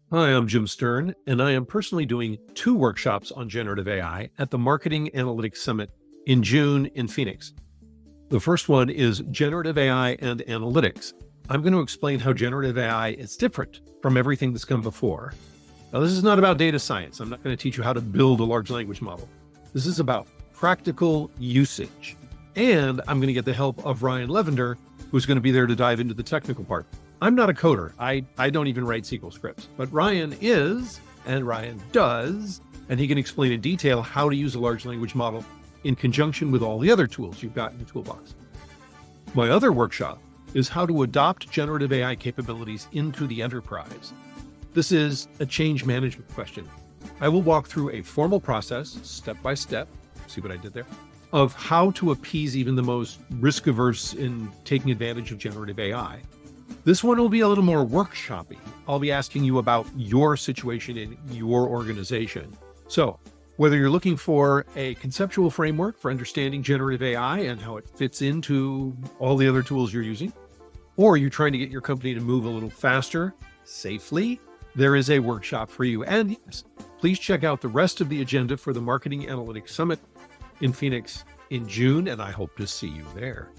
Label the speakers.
Speaker 1: Hi, I'm Jim Sterne, and I am personally doing two workshops on generative AI at the Marketing Analytics Summit in June in Phoenix. The first one is Generative AI and Analytics. I'm going to explain how generative AI is different from everything that's come before. Now, this is not about data science. I'm not going to teach you how to build a large language model. This is about practical usage. And I'm going to get the help of Ryan Levander, who's going to be there to dive into the technical part. I'm not a coder. I don't even write SQL scripts, but Ryan is, and Ryan does, and he can explain in detail how to use a large language model in conjunction with all the other tools you've got in the toolbox. My other workshop is how to adopt generative AI capabilities into the enterprise. This is a change management question. I will walk through a formal process, step by step, see what I did there, of how to appease even the most risk-averse in taking advantage of generative AI. This one will be a little more workshoppy. I'll be asking you about your situation in your organization. So whether you're looking for a conceptual framework for understanding generative AI and how it fits into all the other tools you're using, or you're trying to get your company to move a little faster, safely, there is a workshop for you. And yes, please check out the rest of the agenda for the Marketing Analytics Summit in Phoenix in June, and I hope to see you there.